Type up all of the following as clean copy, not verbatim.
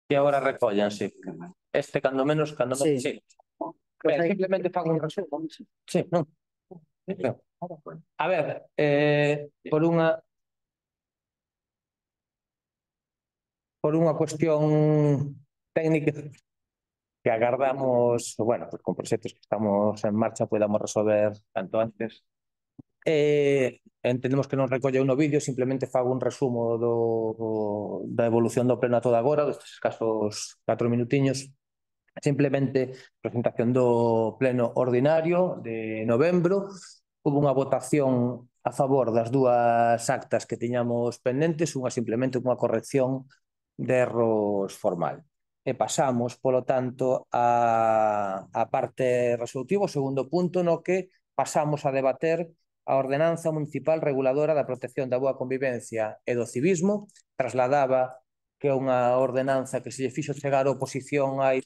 E agora recóllanse. Cando menos, Sí. sí. Simplemente fago un resumo. Sí, non. A ver, por unha cuestión técnica que agardamos, bueno, pues con proxectos que estamos en marcha podamos resolver tanto antes. Entendemos que non recolle un vídeo, simplemente fago un resumo da evolución do pleno a toda agora, destes escasos 4 minutiños. Simplemente presentación do pleno ordinario de novembro. Houve unha votación a favor das dúas actas que tiñamos pendentes, unha simplemente unha corrección de erros formal. E pasamos, polo tanto, a parte resolutiva, o segundo punto, no que pasamos a debater a ordenanza municipal reguladora da protección da boa convivencia e do civismo. Trasladaba que é unha ordenanza que se lle fixo chegar a oposición hai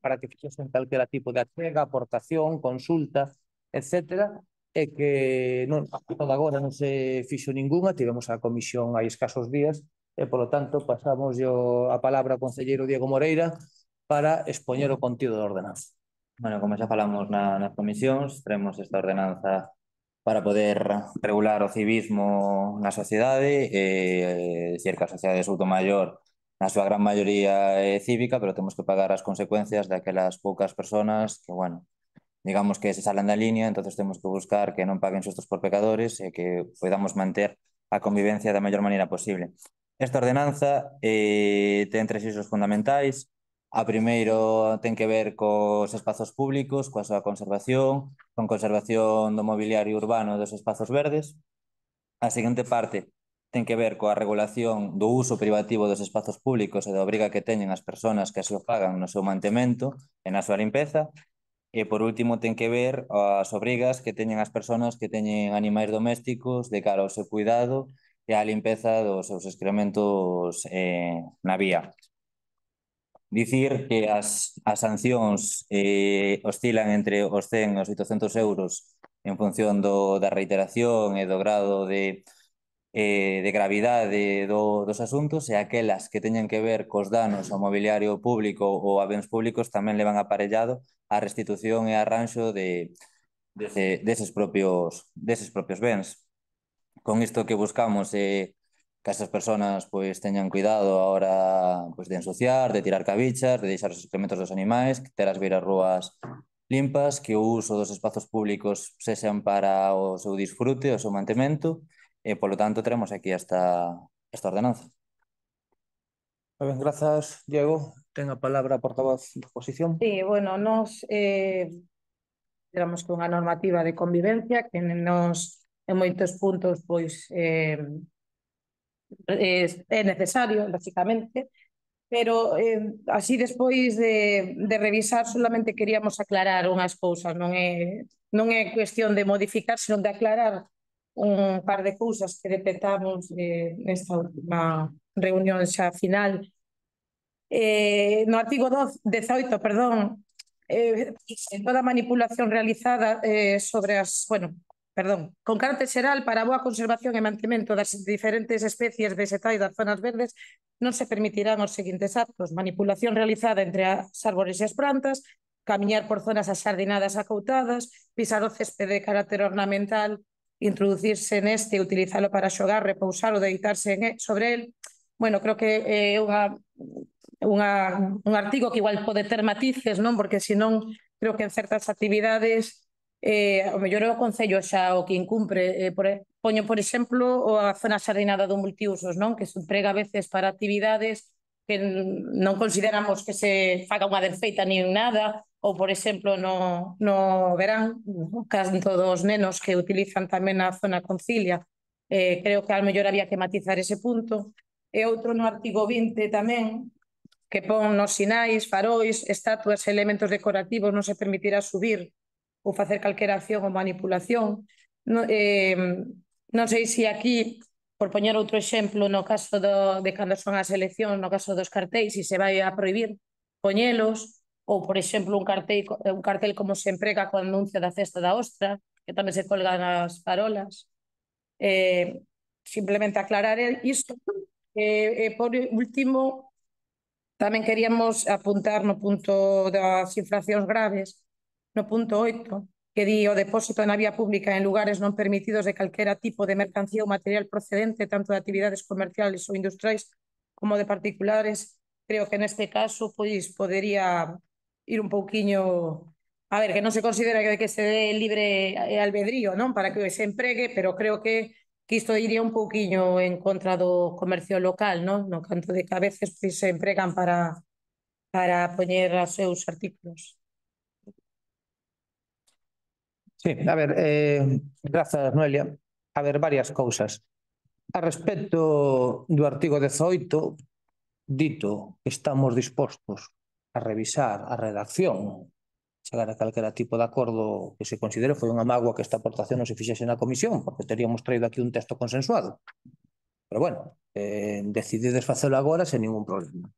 para que fixesen calquera tipo de achega, aportación, consulta, etcétera, e que non, toda agora non se fixo ningunha, tivemos a comisión hai escasos días, e, polo tanto, pasamos a palabra ao concelleiro Diego Moreira para expoñer o contido da ordenanza. Bueno, como xa falamos nas comisións, traemos esta ordenanza para poder regular o civismo na sociedade, dicir que a sociedade de Soutomaior na súa gran maioría é cívica, pero temos que pagar as consecuencias daquelas poucas persoas que, bueno, digamos que se salen da línea, entonces temos que buscar que non paguen xustos por pecadores e que podamos manter a convivencia da mellor maneira posible. Esta ordenanza ten tres eixos fundamentais. A primeiro ten que ver cos espazos públicos, coa súa conservación, con conservación do mobiliario urbano dos espazos verdes. A seguinte parte ten que ver coa regulación do uso privativo dos espazos públicos e da obriga que teñen as persoas que así o pagan no seu mantemento e na súa limpeza. E por último ten que ver as obrigas que teñen as persoas que teñen animais domésticos de cara ao seu cuidado e á limpeza dos seus excrementos na vía. Dicir que as sancións oscilan entre os 100 e os 800 euros en función da reiteración e do grado de gravidade dos asuntos, e aquelas que teñen que ver cos danos ao mobiliario público ou a bens públicos tamén levan aparellado a restitución e arranxo deses propios bens. Con isto que buscamos é que esas persoas pois teñan cuidado a hora pois de ensuciar, de tirar cabichas, de deixar os excrementos dos animais, que ter as beiras rúas limpas, que o uso dos espazos públicos sexan para o seu disfrute, o seu mantemento, e polo tanto teremos aquí esta ordenanza. Ben, grazas, Diego. Ten a palabra a portavoz da oposición. Sí, bueno, nos éramos con a normativa de convivencia que nos en moitos puntos pois é necesario, lógicamente, pero así despois de revisar solamente queríamos aclarar unhas cousas, non é cuestión de modificar, senón de aclarar un par de cousas que detectamos nesta última reunión xa final. No artigo 18, perdón, toda manipulación realizada sobre as, con carácter xeral para a boa conservación e mantemento das diferentes especies vegetais das zonas verdes non se permitirán os seguintes actos: manipulación realizada entre as árbores e as plantas, camiñar por zonas axardinadas acoutadas, pisar o céspede de carácter ornamental, introducirse neste e utilizalo para xogar, repousar ou deitarse sobre el. Bueno, creo que é un artigo que igual pode ter matices, non? Porque senón creo que en certas actividades o mellor é o Concello xa o que incumpre. Poño, por exemplo, a zona xardinada do multiusos, non? Que se emprega a veces para actividades que non consideramos que se faga unha desfeita nin nada, ou, por exemplo, no verán, canto dos nenos que utilizan tamén a zona Concilia. Creo que ao mellor había que matizar ese punto. E outro no artigo 20 tamén, que pon nos sinais, farois, estatuas e elementos decorativos non se permitirá subir ou facer calquera acción ou manipulación. Non sei se aquí, por poñer outro exemplo, no caso de cando son as eleccións, no caso dos cartéis, se vai a prohibir poñelos, ou, por exemplo, un cartel como se emprega co anuncio da cesta da ostra, que tamén se colga nas farolas. Simplemente aclarar isto. Por último, Tamén queríamos apuntar no punto das infraccións graves, no punto 8, que di o depósito na vía pública en lugares non permitidos de calquera tipo de mercancía ou material procedente tanto de actividades comerciales ou industriais como de particulares. Creo que neste caso pois podería ir un pouquiño, a ver, que non se considera que se dé libre albedrío, non, para que se empregue, pero creo que isto iría un pouquiño en contra do comercio local, non? No canto de que a veces pois, se empregan para poñer os seus artículos. Sí, a ver, grazas, Noelia. A ver, varias cousas. A respecto do artigo 18, dito que estamos dispostos a revisar a redacción, chegar a calquera tipo de acordo que se considere, foi unha mágoa que esta aportación non se fixese na comisión, porque teríamos traído aquí un texto consensuado. Pero bueno, decidides facelo agora sen ningún problema.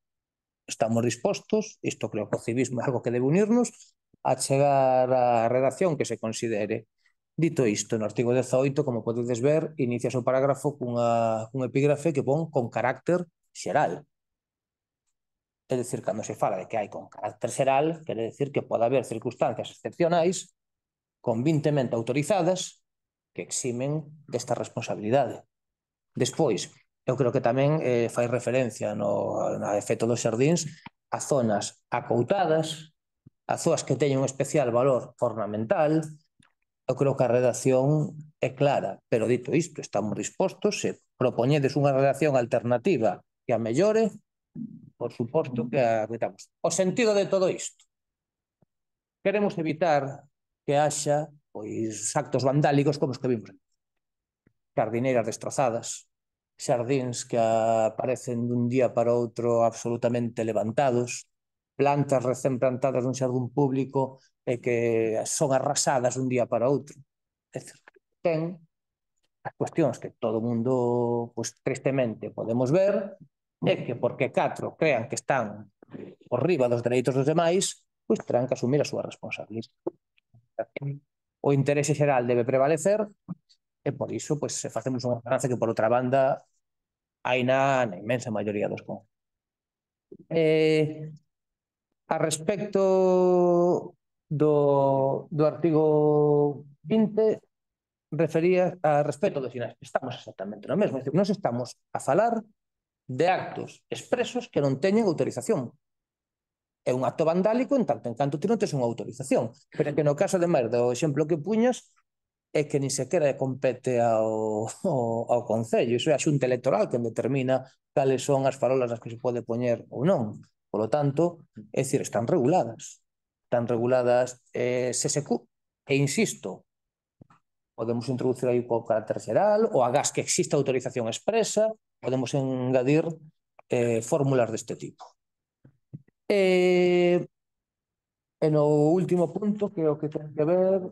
Estamos dispostos, isto creo que o civismo é algo que debe unirnos, a chegar á redacción que se considere. Dito isto, no artigo 18, como podedes ver, inicia o parágrafo cun epígrafe que pon con carácter xeral. É dicir, cando se fala de que hai con carácter xeral, quere dicir que pode haber circunstancias excepcionais convintemente autorizadas que eximen desta responsabilidade. Despois, eu creo que tamén fai referencia no efecto dos xardíns a zonas acoutadas, a zonas que teñen un especial valor ornamental. Eu creo que a redacción é clara, pero dito isto, estamos dispostos, se propoñedes unha redacción alternativa que a mellore, por suposto que a metamos. O sentido de todo isto. Queremos evitar que haxa pois actos vandálicos como os que vimos. Jardineiras destrozadas, xardíns que aparecen dun día para outro absolutamente levantados, plantas recén plantadas nun xardín público e que son arrasadas dun día para outro. É dicir, ten as cuestións que todo mundo, pues, tristemente podemos ver, é que porque catro crean que están por riba dos dereitos dos demais, pois terán que asumir a súa responsabilidade. O interese xeral debe prevalecer e por iso pois, se facemos unha esperanza que por outra banda hai na inmensa maioría dos concellos. A respecto do artigo 20, refería a respecto dos sinais. Estamos exactamente no mesmo. É dicir, nós estamos a falar de actos expresos que non teñen autorización. É un acto vandálico en tanto en canto ti non tes unha autorización. Pero que no caso de máis do exemplo que puñas é que ni sequera compete ao Concello. Iso é a Xunta Electoral que determina cales son as farolas nas que se pode poñer ou non. Polo tanto, é dicir, están reguladas. Están reguladas se e insisto, podemos introducir aí o carácter xeral, ou agás que exista autorización expresa, podemos engadir fórmulas deste tipo. E no último punto, que é o que ten que ver...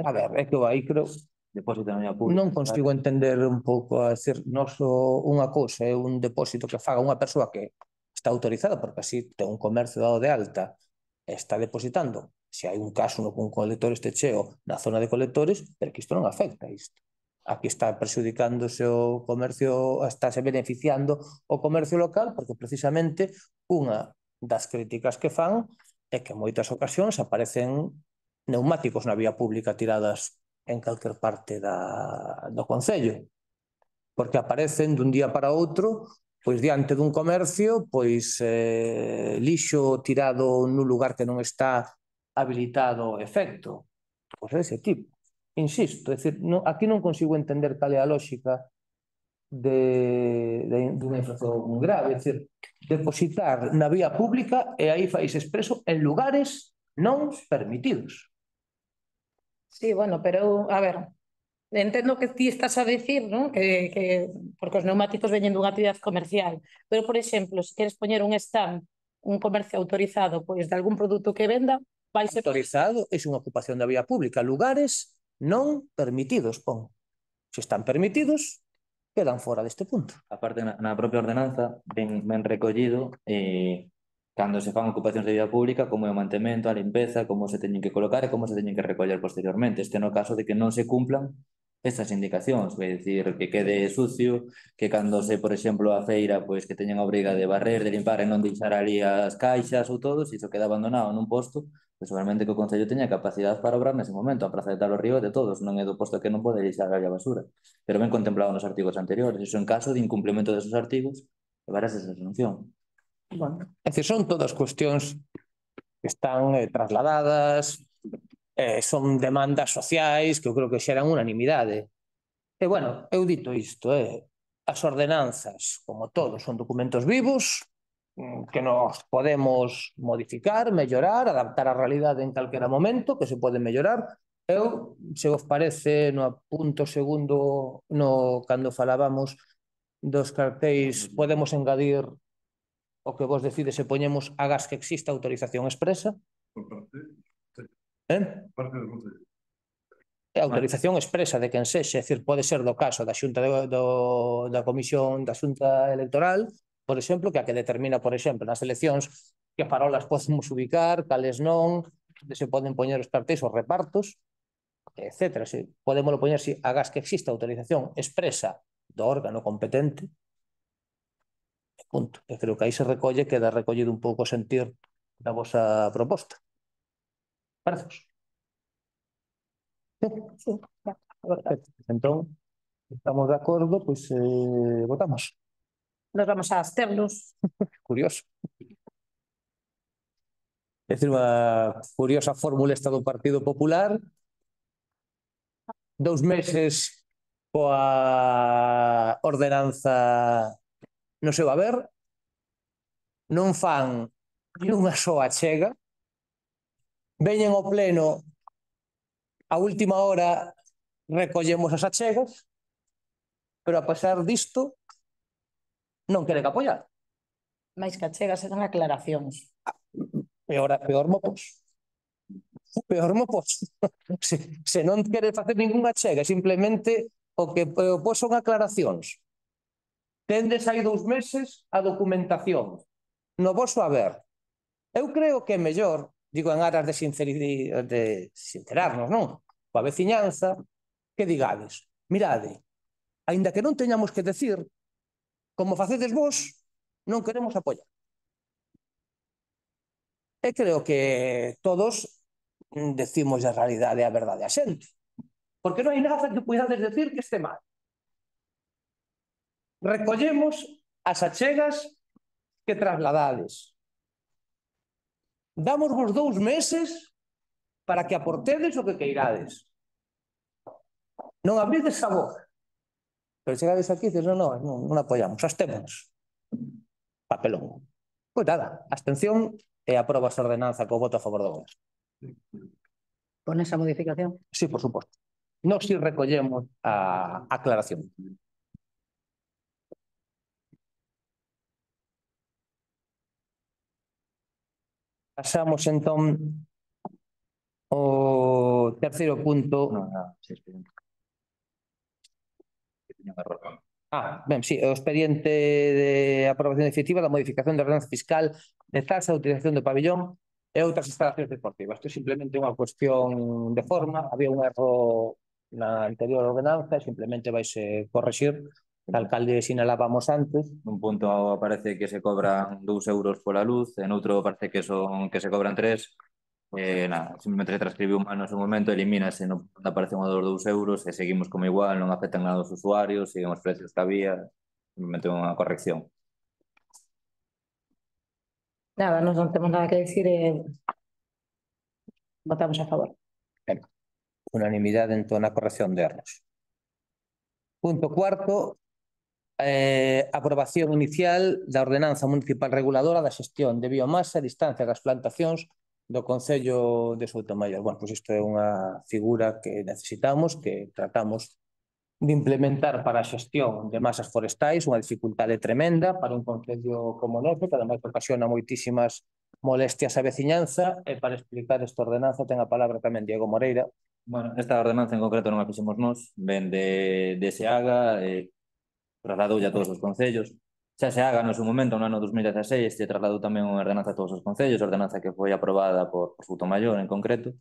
A ver, é que eu aí creo... Depósito na vía pública. Non consigo entender un pouco, a decir, unha cousa é un depósito que faga unha persoa que está autorizada, porque así ten un comercio dado de alta, está depositando. Se hai un caso no que un colector este cheo na zona de colectores, pero que isto non afecta a isto. Aquí está perxudicándose o comercio, estáse beneficiando o comercio local, porque precisamente unha das críticas que fan é que en moitas ocasións aparecen neumáticos na vía pública tiradas en calquer parte do Concello, porque aparecen dun día para outro pois diante dun comercio pois lixo tirado nun lugar que non está habilitado o efecto, pois ese tipo. Insisto, é dicir, aquí non consigo entender cal é a lógica dunha infracción grave, é dicir, depositar na vía pública e aí fais expreso en lugares non permitidos. Sí, bueno, pero, a ver, entendo que ti estás a decir, ¿no? Porque os neumáticos veñen dunha actividade comercial, pero, por exemplo, se queres poñer un stand, un comercio autorizado, pois de algún produto que venda, vai ser... Autorizado é unha ocupación da vía pública, lugares non permitidos, pon. Se están permitidos, quedan fora deste punto. Aparte, na propia ordenanza, ben recollido cando se fan ocupacións de vía pública, como é o mantemento, a limpeza, como se teñen que colocar e como se teñen que recoller posteriormente. Este no caso de que non se cumplan, estas indicacións, é dicir, que quede sucio, que cando se, por exemplo, a feira, pois que teñan a obriga de barrer, de limpar e non deixar ali as caixas ou todo, se iso queda abandonado nun posto, pois seguramente que o Concello teña capacidade para obrar nese momento. A Praza de Talo Río é de todos, non é do posto que non pode deixar ali a basura, pero ben contemplado nos artigos anteriores. Iso en caso de incumplimento desos artigos, levarás esa sanción. Bueno, é dicir, son todas cuestións que están trasladadas, son demandas sociais que eu creo que xeran unanimidade. E, bueno, eu dito isto, as ordenanzas, como todos, son documentos vivos que nos podemos modificar, mellorar, adaptar á realidade en calquera momento, que se pode mellorar. Eu, se vos parece, no punto segundo, cando falábamos dos cartéis, podemos engadir o que vos decides se poñemos agás que exista autorización expresa. A autorización expresa de quen sexa, é dicir, pode ser do caso da Xunta da Comisión da Xunta Electoral, por exemplo, que a que determina, por exemplo, nas eleccións que farolas podemos ubicar, cales non, onde se poden poñer os cartéis, os repartos, etcétera. Si podemos poñer si agás que exista autorización expresa do órgano competente, punto. E creo que aí se recolle, queda recollido un pouco o sentir da vosa proposta. Parecemos? Sí. Perfecto. Entón, estamos de acordo, pois votamos. Nos vamos a absternos. Curioso. É dicir, unha curiosa fórmula esta do Partido Popular. 2 meses coa ordenanza no seu haber, non fan ni unha soa achega, veñen ao pleno a última hora, recollemos as achegas, pero a pesar disto non queren apoiar. Mais que achegas serán aclaracións. Peor mo pos. Peor mo pos. Se non quere facer ningunha achega, simplemente o que pos son aclaracións. Tendes aí 2 meses a documentación no voso haber. Eu creo que é mellor, digo en aras de sincerarnos, non? Coa veciñanza, que digades, mirade, aínda que non teñamos que decir, como facedes vos, non queremos apoiar. E creo que todos decimos a realidade e a verdade a xente. Porque non hai nada que podades decir que este mal. Recollemos as achegas que trasladades. Damos vos 2 meses para que aportedes o que queirades. Non abrides a boca. Pero chegades aquí e dices, non apoiamos, abstémonos. Papelón. Pois nada, abstención e aproba esa ordenanza co voto a favor do goberno. Con esa modificación? Sí, por suposto. Nos si recollemos a aclaración. Pasamos entón o terceiro punto. Ben, sí, o expediente de aprobación definitiva da modificación da ordenanza fiscal de taxa de utilización do pabillón e outras instalacións deportivas. Isto é simplemente unha cuestión de forma. Había un erro na anterior ordenanza e simplemente vaise correxir, tal cal sinalábamos antes. Nun punto aparece que se cobran 2 euros pola luz, en outro parece que se cobran 3. Nada, simplemente se transcribiu mal no seu momento, elimínase, non aparece unha dos 2 euros e seguimos como igual, non afectan nada aos usuarios, siguen os precios que había, simplemente unha corrección. Nada, non temos nada que decir e votamos a favor. Unanimidade en toda a corrección de erros. Punto cuarto, aprobación inicial da ordenanza municipal reguladora da xestión de biomasa a distancia das plantacións do Concello de Soutomaior. Bueno, pois isto é unha figura que necesitamos, que tratamos de implementar para a xestión de masas forestais, unha dificultade tremenda para un concello como noso, que ademais ocasiona moitísimas molestias á veciñanza, e para explicar esta ordenanza ten a palabra tamén Diego Moreira. Bueno, esta ordenanza en concreto non a fixemos nós, ven de SEAGA, trasladoulle a todos os concellos. Xa SEAGA no seu momento, no ano 2016, se trasladou tamén unha ordenanza a todos os concellos, ordenanza que foi aprobada por Soutomaior en concreto.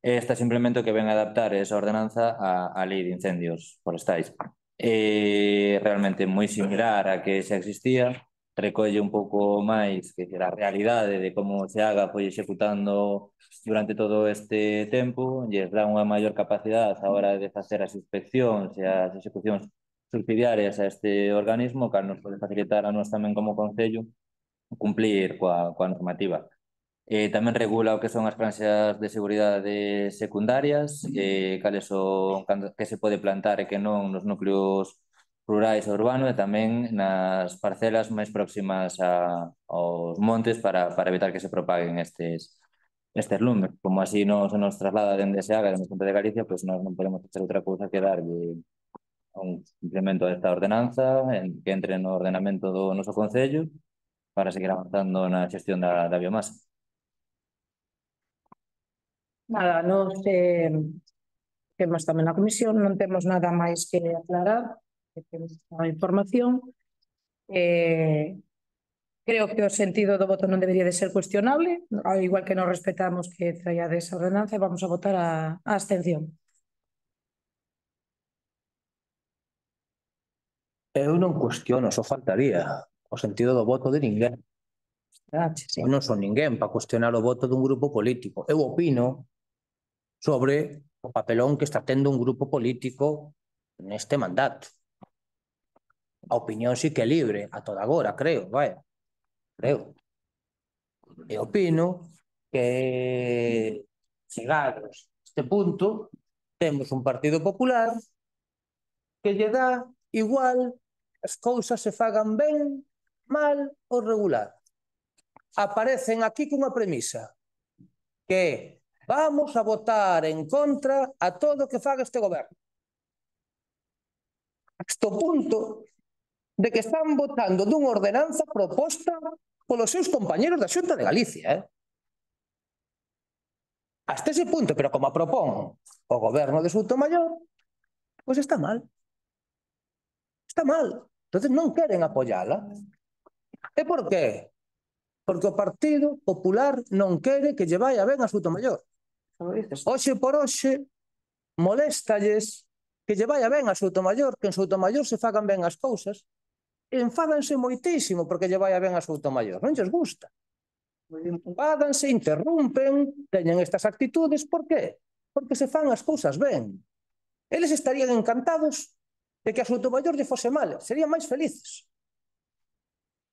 Esta simplemente o que ven a adaptar esa ordenanza á lei de incendios forestais. Realmente moi similar a que xa existía, recolle un pouco máis que a realidade de como se haga foi executando durante todo este tempo, lles dá unha maior capacidade a hora de facer as inspeccións e as execucións subsidiarias a este organismo, que nos pode facilitar a nós tamén como Concello cumplir coa normativa. Tamén regula o que son as franxas de seguridade secundarias, cales son, que se pode plantar e que non nos núcleos rurais e urbanos, e tamén nas parcelas máis próximas aos montes para evitar que se propaguen estes lumes. Como así non se nos traslada dende Seaga, dende o Xunta de Galicia, pois nós non podemos facer outra cousa que darlle un complemento a esta ordenanza, que entre no ordenamento do noso Concello, para seguir avanzando na xestión da biomasa. Nada, nos temos tamén na comisión, non temos nada máis que aclarar, que temos a información. Creo que o sentido do voto non debería de ser cuestionable, ao igual que non respetamos que traía desa ordenanza, vamos a votar a abstención. Eu non cuestiono, só faltaría o sentido do voto de ninguén. Eu non son ninguén para cuestionar o voto dun grupo político. Eu opino sobre o papelón que está tendo un grupo político neste mandato. A opinión sí que é libre, a toda agora, creo, vaya. Creo. E opino que, chegados a este punto, temos un Partido Popular que lle dá igual as cousas se fagan ben, mal ou regular. Aparecen aquí cunha premisa, que é: vamos a votar en contra a todo o que faga este goberno. Hasta o punto de que están votando dunha ordenanza proposta polos seus compañeros da Xunta de Galicia, Hasta ese punto, pero como a propón o goberno de Soutomaior, pois está mal. Está mal. Entonces non queren apoiala. E por qué? Porque o Partido Popular non quere que lle vaya ben a Soutomaior. Hoxe por hoxe moléstalles que lle vaya ben a Soutomaior, que en Soutomaior se fagan ben as cousas, e enfádanse moitísimo porque lle vaya ben a Soutomaior. Non lles gusta. Enfádanse, interrumpen, teñen estas actitudes. Por qué? Porque se fan as cousas ben. Eles estarían encantados de que a Soutomaior lle fose mal, serían máis felices.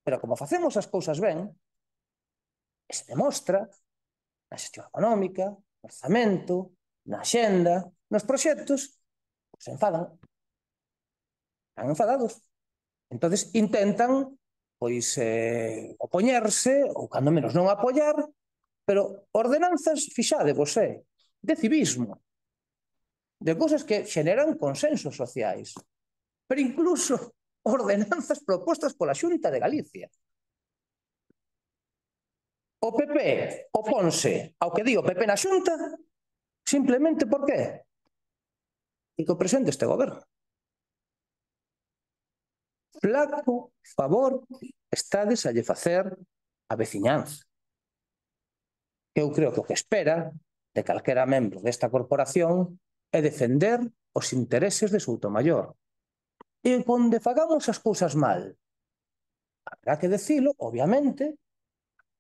Pero como facemos as cousas ben, e se demostra na xestión económica, no orzamento, na xenda, nos proxectos, se enfadan. Están enfadados. Entonces intentan opoñerse, ou cando menos non apoiar, pero ordenanzas, fixadevos, de civismo, de cousas que xeneran consensos sociais, pero incluso ordenanzas propostas pola Xunta de Galicia. O PP oponse ao que di o PP na Xunta simplemente por qué? E que o presente este goberno. Flaco favor estades a lle facer a veciñanza. Eu creo que o que espera de calquera membro desta corporación é defender os intereses de Soutomaior. E onde fagamos as cousas mal, habrá que decilo, obviamente,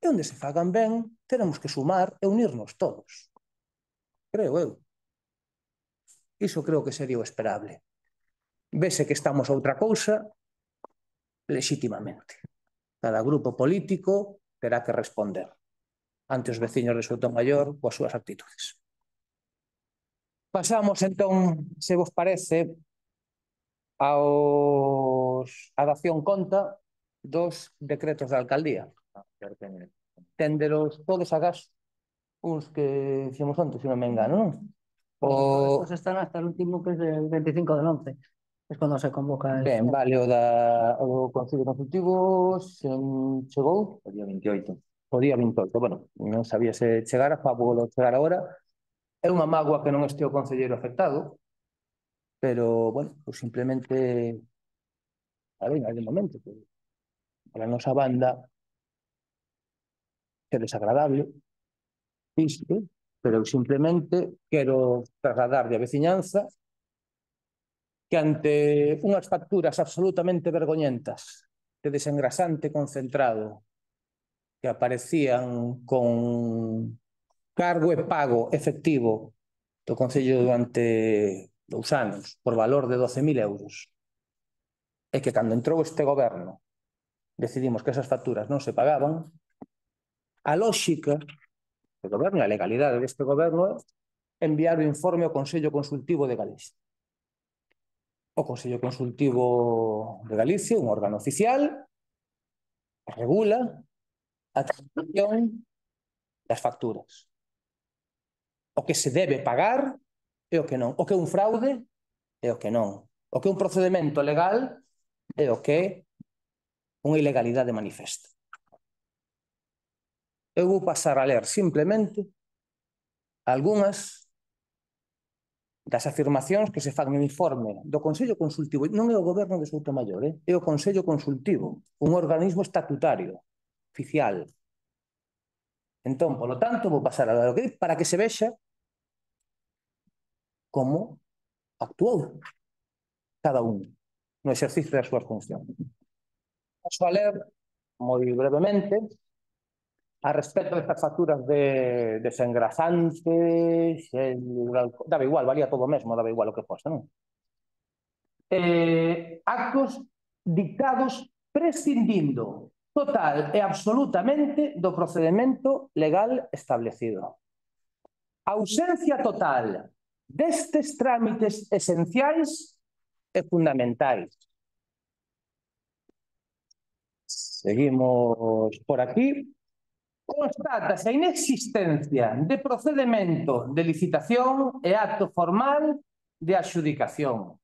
e onde se fagan ben, teremos que sumar e unirnos todos. Creo eu. Iso creo que sería o esperable. Vese que estamos a outra cousa, lexítimamente. Cada grupo político terá que responder ante os veciños de Soutomaior coas súas actitudes. Pasamos, entón, se vos parece, a dación conta dos decretos da alcaldía. Tenderos todos agás uns que fixemos onte, se non me engano, non? Estos están hasta el último, que es el 25 del 11. Es cuando se convoca. Ben, vale, o Concello Consultivo chegou O día 28. o día 28. Bueno, non sabía se chegara, vou chegar agora. É unha mágoa que non este o concelleiro afectado, pero, bueno, pues simplemente a ver, hai de momento, para a nosa banda é desagradable isto, pero eu simplemente quero trasladarlle a veciñanza que ante unhas facturas absolutamente vergoñentas de desengrasante concentrado que aparecían con cargo e pago efectivo do Concello durante 2 anos por valor de 12.000 euros, e que cando entrou este goberno decidimos que esas facturas non se pagaban, a lógica do goberno e a legalidade deste goberno é enviar o informe ao Consello Consultivo de Galicia. O Consello Consultivo de Galicia, un órgano oficial, regula a tramitación das facturas. O que se debe pagar e o que non. O que é un fraude e o que non. O que é un procedimento legal e o que é unha ilegalidade manifesta. Eu vou pasar a ler simplemente algunhas das afirmacións que se fan no informe do Consello Consultivo. Non é o goberno de Soutomaior, é o Consello Consultivo, un organismo estatutario, oficial. Entón, polo tanto, vou pasar a ler o que di para que se vexa como actuou cada un no exercicio das súas funcións. Paso a ler moi brevemente a respecto destas facturas de desengrasantes, daba igual, valía todo o mesmo, daba igual o que fosse, non? Actos dictados prescindindo total e absolutamente do procedimento legal establecido. Ausencia total destes trámites esenciais e fundamentais. Seguimos por aquí. Constátase a inexistencia de procedimento de licitación e acto formal de adxudicación.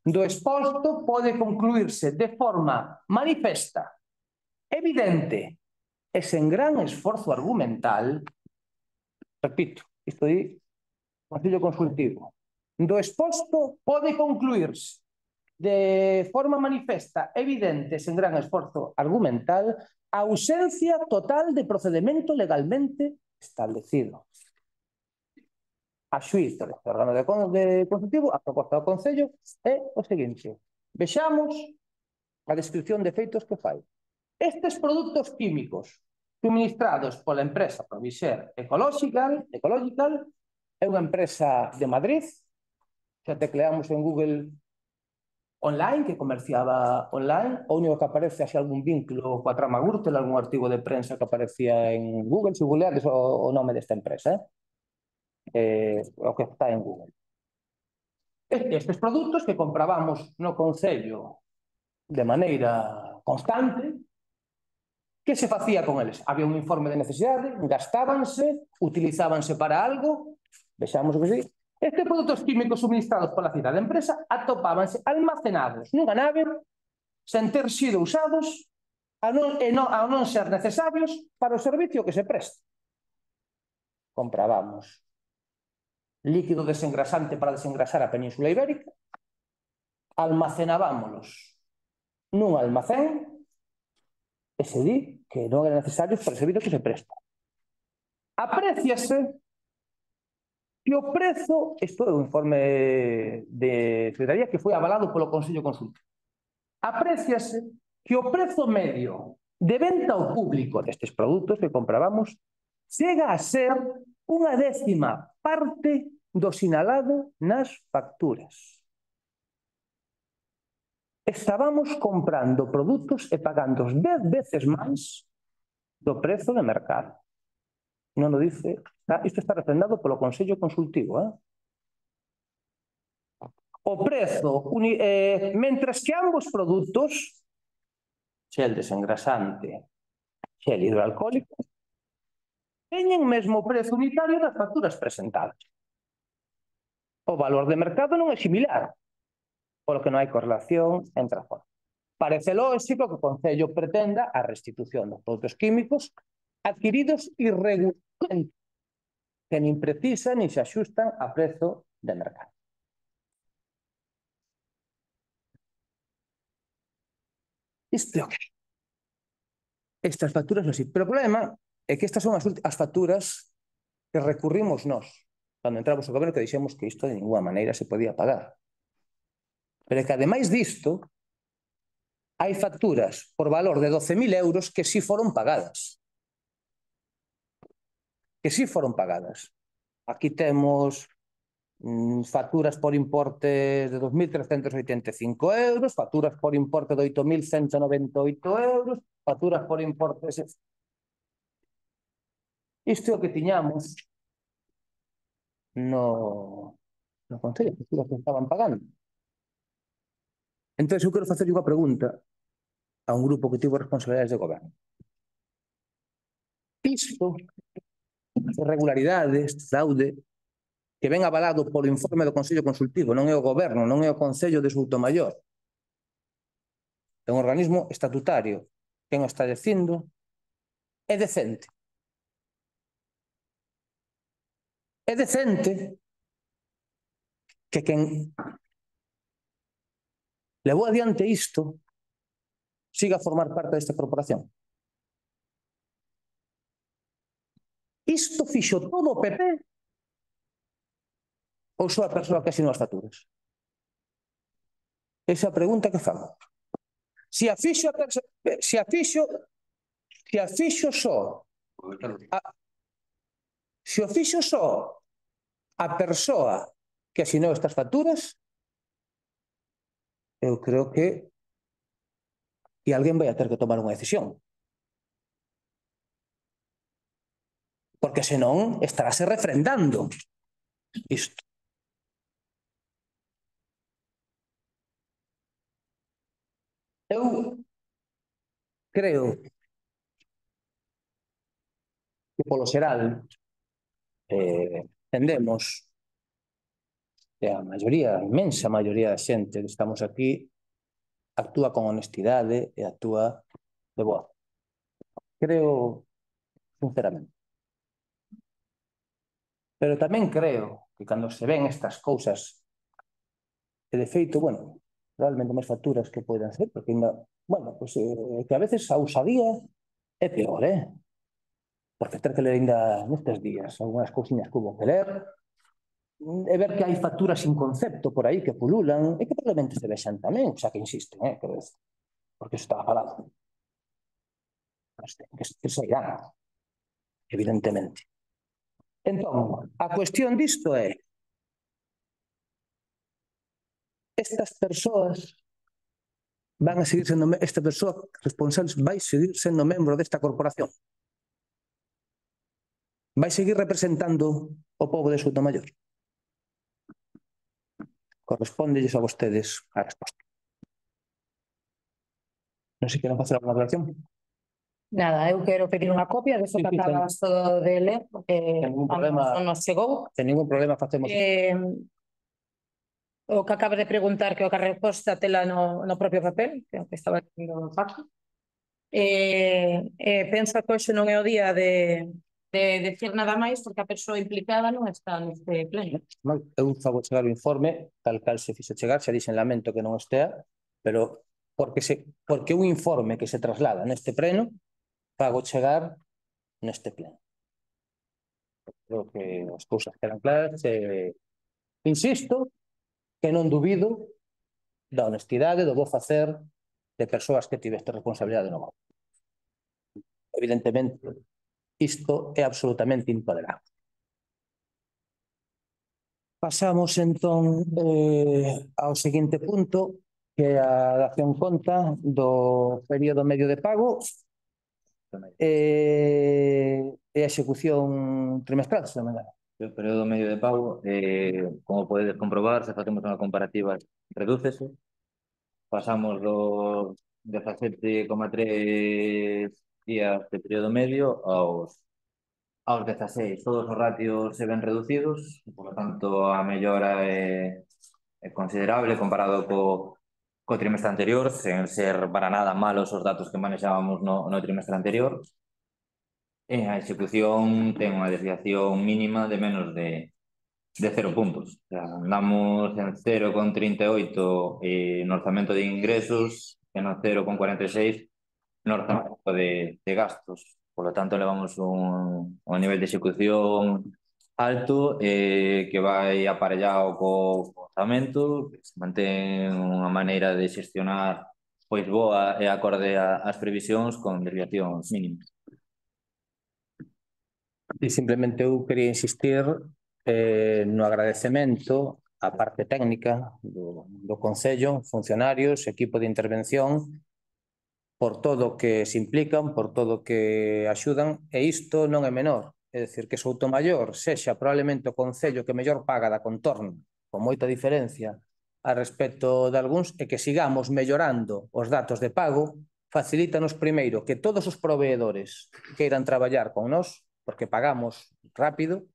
Do exposto pode concluirse de forma manifesta, evidente e sen gran esforzo argumental, repito, isto di Consello Consultivo, do exposto pode concluirse de forma manifesta, evidente e sen gran esforzo argumental a ausencia total de procedimento legalmente establecido. A xuízo deste órgano de consultivo, a proposta do Concello é o seguinte. Vexamos a descripción de feitos que fai. Estes produtos químicos suministrados pola empresa Provixer Ecological é unha empresa de Madrid, xa tecleamos en Google online, que comerciaba online, o único que aparece así algún vínculo coa trama Gürtel, algún artigo de prensa que aparecía en Google, se googleades o nome desta empresa, o que está en Google. Estes produtos que comprabamos no Concello de maneira constante, que se facía con eles? Había un informe de necesidade, gastábanse, utilizábanse para algo, vexamos o que sí. Estes produtos químicos suministrados pola cidade empresa atopábanse almacenados nunha nave sen ter sido usados a non ser necesarios para o servicio que se presta. Comprabamos líquido desengrasante para desengrasar a Península Ibérica, almacenábamos nun almacén e se di que non eran necesarios para o servicio que se presta. Apréciase que o prezo, isto é un informe de Secretaría que foi avalado polo Consello Consultivo, apréciase que o prezo medio de venta ao público destes produtos que comprabamos chega a ser unha 10ª parte do sinalado nas facturas. Estábamos comprando produtos e pagando 10 veces máis do prezo de mercado. Non o dice, isto está refrendado polo Consello Consultivo. O prezo, mentres que ambos produtos, xel desengrasante, xel hidroalcohólico, teñen mesmo prezo unitario das facturas presentadas. O valor de mercado non é similar, polo que non hai correlación entre as formas. Parece lógico que o Concello pretenda a restitución dos produtos químicos adquiridos irregularmente, que nin precisan nin se axustan a prezo de mercado. Isto é o que estas facturas non si. Pero o problema é que estas son as facturas que recurrimos nós, cando entramos ao goberno, que dixemos que isto de ninguna maneira se podía pagar. Pero é que, ademais disto, hai facturas por valor de 12.000 euros que sí foron pagadas. Que sí foron pagadas. Aquí temos facturas por importe de 2.385 euros, facturas por importe de 8.198 euros, facturas por importe... Isto é o que tiñamos no Concello, as facturas que estaban pagando. Entón, eu quero facer unha pregunta a un grupo que tivo responsabilidades de goberno. Isto, irregularidades, fraude, que ven avalado polo informe do Consello Consultivo, non é o goberno, non é o Concello de Soutomaior. É un organismo estatutario. Quen o está dicindo é decente. É decente que quen levou adiante isto siga a formar parte desta corporación. Isto fixo todo o PP ou só a persoa que asinou as facturas? Esa é a pregunta que fago. Se a fixo só a persoa que asinou estas facturas, eu creo que alguén vai a ter que tomar unha decisión. Porque senón estarase refrendando isto. Eu creo que polo xeral tendemos que a maioría, a inmensa maioría da xente que estamos aquí actúa con honestidade e actúa de boa. Creo, sinceramente. Pero tamén creo que cando se ven estas cousas, e de feito, bueno, realmente máis facturas que poden ser, porque ainda, bueno, pues, que a veces a usadía é peor, porque ter que ler ainda nestes días algunhas cousiñas que hubo que ler, e ver que hai facturas sin concepto por aí que pululan, e que probablemente se vexan tamén, xa que insisten, porque iso estaba falado. Que se irán, evidentemente. Entón, a cuestión disto é estas persoas van a seguir sendo, esta persoa responsable vai seguir sendo membro desta corporación. Vai seguir representando o pobo de Soutomaior. Correspóndelles a vostedes a resposta. Non sei se queren facer alguna aclaración. Nada, eu quero pedir unha copia de eso que acabas todo de ler, porque non nos chegou. Sen ningún problema facemos. O que acaba de preguntar, que o que a resposta tela no propio papel, que estaba dicindo Paco. Penso que hoxe non é o día de decir nada máis, porque a persoa implicada non está neste pleno. Eu fago chegar o informe, tal cal se fixo chegar, xa dixen lamento que non estea, pero porque un informe que se traslada neste pleno, fago chegar neste pleno. Creo que as cousas quedan claras. Insisto que non dubido da honestidade, do bo facer de persoas que tiveste responsabilidade no goberno. Evidentemente, isto é absolutamente intolerable. Pasamos entón ao seguinte punto, que é a dación conta do período medio de pago e a execución trimestral, se non me engano. O período medio de pago, como podedes comprobar, se facemos unha comparativa, redúcese. Pasamos dos 17,3 días de período medio aos 16. Todos os ratios se ven reducidos, por lo tanto a mellora é considerable comparado co trimestre anterior, sen ser para nada malos os datos que manexábamos no trimestre anterior. E a execución ten unha desviación mínima de menos de 0 puntos. O sea, andamos en 0,38 no orzamento de ingresos e no 0,46 no orzamento de gastos. Por lo tanto, levamos un nivel de execución alto que vai aparellado co orzamento, que se mantén unha maneira de xestionar pois boa e acorde ás previsións con desviacións mínimas. E simplemente eu quería insistir no agradecemento á parte técnica do Concello, funcionarios, equipo de intervención, por todo o que se implican, por todo o que axudan, e isto non é menor. É dicir, que Soutomaior sexa probablemente o concello que mellor paga da contorna, con moita diferencia a respecto de algúns, e que sigamos mellorando os datos de pago, facilítanos primeiro que todos os proveedores queiran traballar con nós, porque pagamos rápido,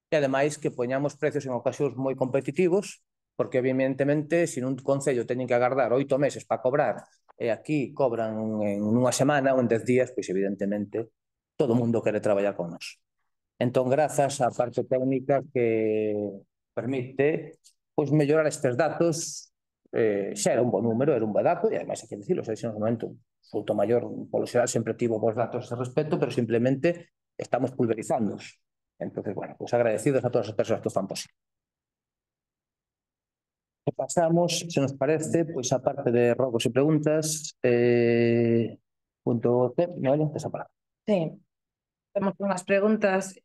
e ademais que poñamos precios en ocasións moi competitivos, porque evidentemente, se nun concello teñen que agardar 8 meses para cobrar e aquí cobran en unha semana ou en 10 días, pois evidentemente todo o mundo quere traballar con nós. Entón, grazas á parte técnica que permite pois mellorar estes datos, xa era un bo número, era un bo dato, e ademais hai que dicirlo, xa no momento, Soutomaior polo xeral sempre tivo bons datos a ese respecto, pero simplemente estamos pulverizándoos. Entonces, bueno, pues agradecidos a todas as persoas que fan posible. E pasamos, se nos parece, pois a parte de rogos e preguntas, punto C, Noelia, esa palabra. Sí, temos unhas preguntas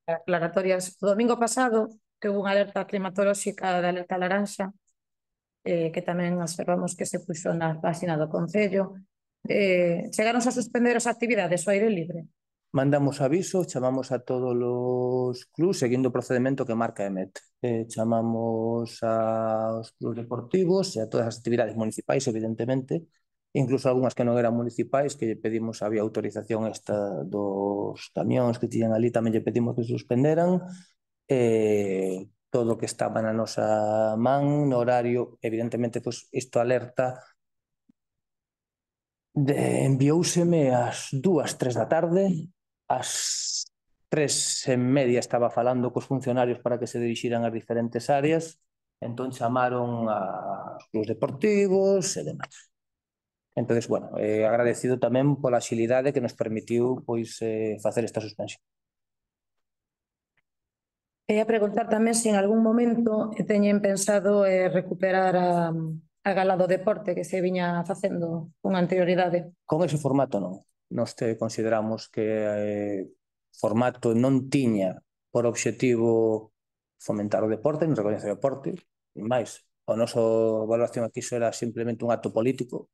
aclaratorias. O domingo pasado, que hubo unha alerta climatolóxica da alerta laranxa, que tamén observamos que se puxo na página do Concello, chegaron a suspender as actividades ao aire libre. Mandamos aviso, chamamos a todos os clubs seguindo o procedimento que marca EMET. Chamamos aos clubs deportivos e a todas as actividades municipais, evidentemente, incluso algunhas que non eran municipais, que lle pedimos, había autorización esta dos camións que tiñan ali, tamén lle pedimos que suspenderan. Todo o que estaba na nosa man, no horario, evidentemente, pues, isto alerta envióuseme ás 2, 3 da tarde, ás 3:30 estaba falando cos funcionarios para que se dirixiran ás diferentes áreas, entón chamaron aos clubs deportivos e demais. Entón, bueno, agradecido tamén pola axilidade que nos permitiu pois facer esta suspensión. E a preguntar tamén se en algún momento teñen pensado recuperar a gala do deporte que se viña facendo con anterioridade. Con ese formato non. Nós consideramos que formato non tiña por obxectivo fomentar o deporte, non recoñecer o deporte, máis, a nosa valoración aquí só era simplemente un acto político,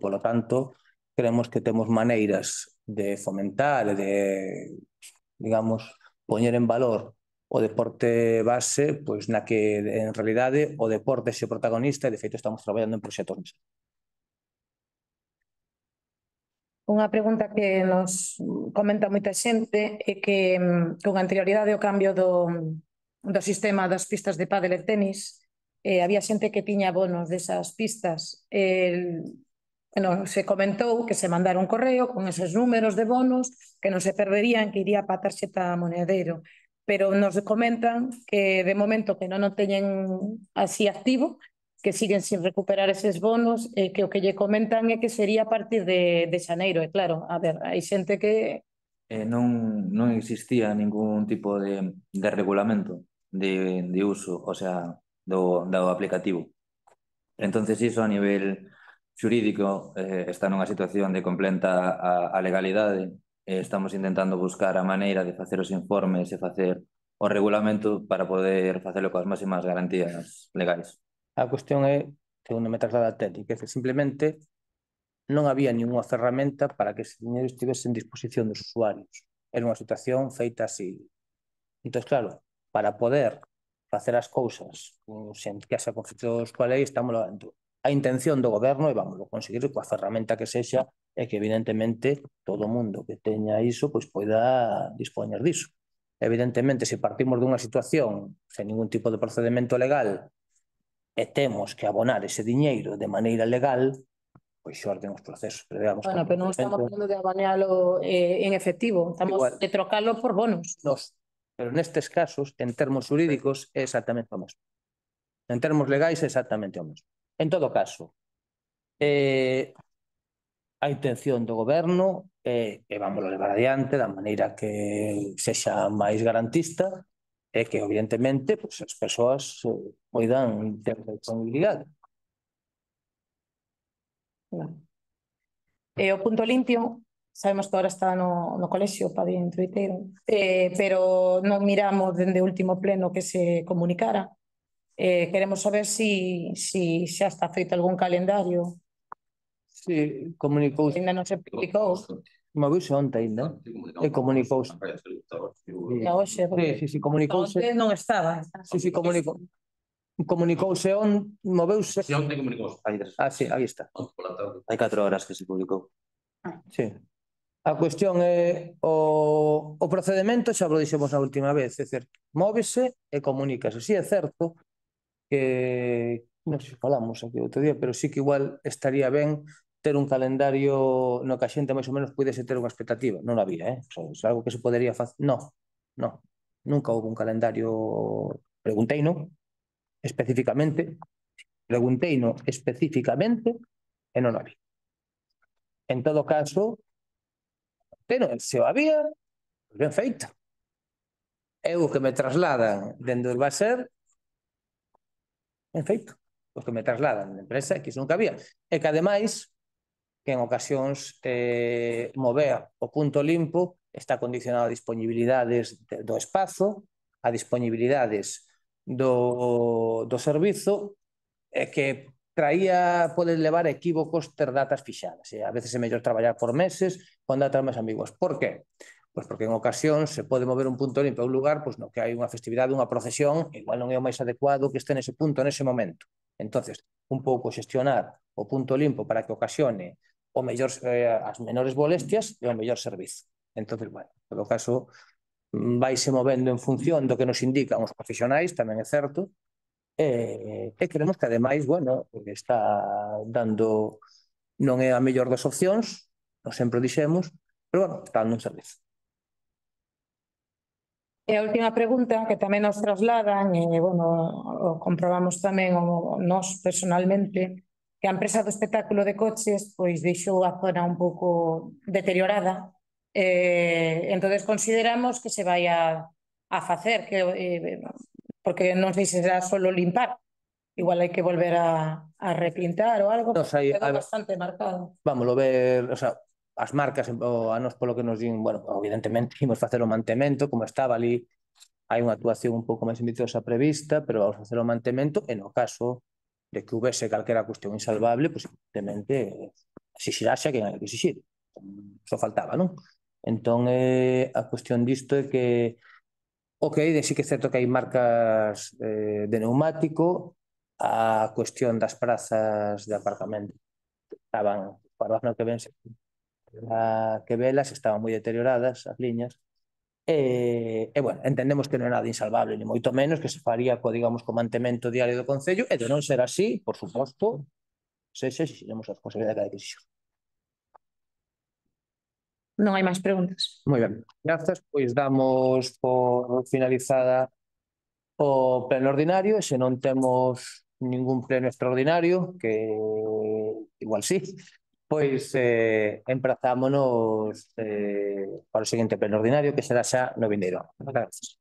polo tanto, creemos que temos maneiras de fomentar e de, digamos, poñer en valor o deporte base, pois na que en realidade o deporte é o protagonista e de feito estamos traballando en proxectos. Unha pregunta que nos comenta moita xente é que con anterioridade ao cambio do sistema das pistas de pádel e tenis, había xente que tiña bonos desas pistas. Bueno, se comentou que se mandara un correo con esos números de bonos que non se perderían, que iría para a tarxeta Monedero, pero nos comentan que de momento que non o teñen así activo, que siguen sin recuperar eses bonos, que o que lle comentan é que sería a partir de xaneiro, e claro, a ver, hai xente que... Non existía ningún tipo de regulamento de uso, o sea, do aplicativo. Entonces, iso a nivel xurídico está nunha situación de completa a legalidade. Estamos intentando buscar a maneira de facer os informes e facer o regulamento para poder facelo coas máximas garantías legais. A cuestión é que non me traslada a técnica, que simplemente non había ninguna ferramenta para que ese dinero estivese en disposición dos usuarios. Era unha situación feita así. Entón, claro, para poder facer as cousas sen que haxa conflitos coa lei, estamos dentro. A intención do goberno é vamos conseguir coa ferramenta que sexa e que evidentemente todo o mundo que teña iso pois poida dispoñer diso. Evidentemente, se partimos dunha situación sen ningún tipo de procedimento legal e temos que abonar ese diñeiro de maneira legal, pois xorden os procesos. Pero, digamos, Bueno, pero non estamos falando de abonealo en efectivo, estamos de trocalo por bonos. Pero nestes casos, en termos xurídicos, é exactamente o mesmo. En termos legais, é exactamente o mesmo. En todo caso, a intención do goberno e vamos a levar adiante da maneira que sexa máis garantista e que, evidentemente, pues, as persoas poidan ter disponibilidade. O punto limpio, sabemos que ahora está no colexio Padín Troiteiro, pero non miramos dende o último pleno que se comunicara. Queremos saber si xa está feito algún calendario. Sí, comunicouse. Ainda non se publicou. Moviuse onte ainda. E comunicouse. A hoxe, Sí, comunicouse. onte non estaba. Sí, comunicouse moveuse. Sí, onte comunicouse. Sí, aí está. Hai 4 horas que se publicou. Sí. A cuestión é o procedimento, xa lo dixemos na última vez, é dicir, móvese e comunícase. Si é certo que non sei se falamos aquí outro día, pero sí que igual estaría ben ter un calendario no que a xente máis ou menos pudese ter unha expectativa. Non había, o sea, é algo que se podería facer. No, nunca houve un calendario. Pregunteino especificamente e non había. En todo caso, pero se o había, ben feito. Eu que me trasladan dende o Urbaser, ben feito. Os que me trasladan da empresa que iso nunca había. E que ademais, que en ocasións mover o punto limpo está condicionado a disponibilidades do espazo, a disponibilidades do servizo, e que pode levar equívocos ter datas fixadas. A veces é mellor traballar por meses con datas máis ambiguas. Por qué? Pois porque en ocasións se pode mover un punto limpo a un lugar no que hai unha festividade, unha procesión, igual non é o máis adecuado que este nese punto nese momento. Entonces, un pouco xestionar o punto limpo para que ocasione as menores molestias e o mellor servizo. Entonces, bueno, en todo caso, vaise movendo en función do que nos indican os profesionais, tamén é certo, e creemos que ademais, bueno, está dando, non é a mellor das opcións, non sempre o dixemos, pero bueno, está dando un servizo. E a última pregunta que tamén nos trasladan, e bueno, o comprobamos tamén nós personalmente, que a empresa do espectáculo de coches pois deixou a zona un pouco deteriorada, entonces consideramos que se vai a facer, porque non sei se será solo limpar, igual hai que volver a repintar ou algo, porque quedou bastante marcado. Vamos a ver, o sea, as marcas, a nos polo que nos din, bueno, evidentemente imos facer o mantemento, como estaba ali, hai unha actuación un pouco máis ambiciosa prevista, pero vamos facer o mantemento, e no caso de que houvese calquera cuestión insalvable, pois evidentemente exixirá xa quen hai que exixir. Só faltaba, non? Entón, a cuestión disto é que sí que é certo que hai marcas de neumático, a cuestión das prazas de aparcamento estaban, para o que ven, que velas estaban moi deterioradas as liñas, e bueno, entendemos que non é nada insalvable, ni moito menos, que se faría digamos, co mantemento diario do Concello, e de non ser así, por suposto, exixiremos a responsabilidade que hai que exixir. Non hai máis preguntas. Moi ben, grazas, pois damos por finalizada o pleno ordinario, e se non temos ningún pleno extraordinario, que igual sí, pois emprazámonos para o seguinte pleno ordinario, que será xa no vindeiro. Grazas.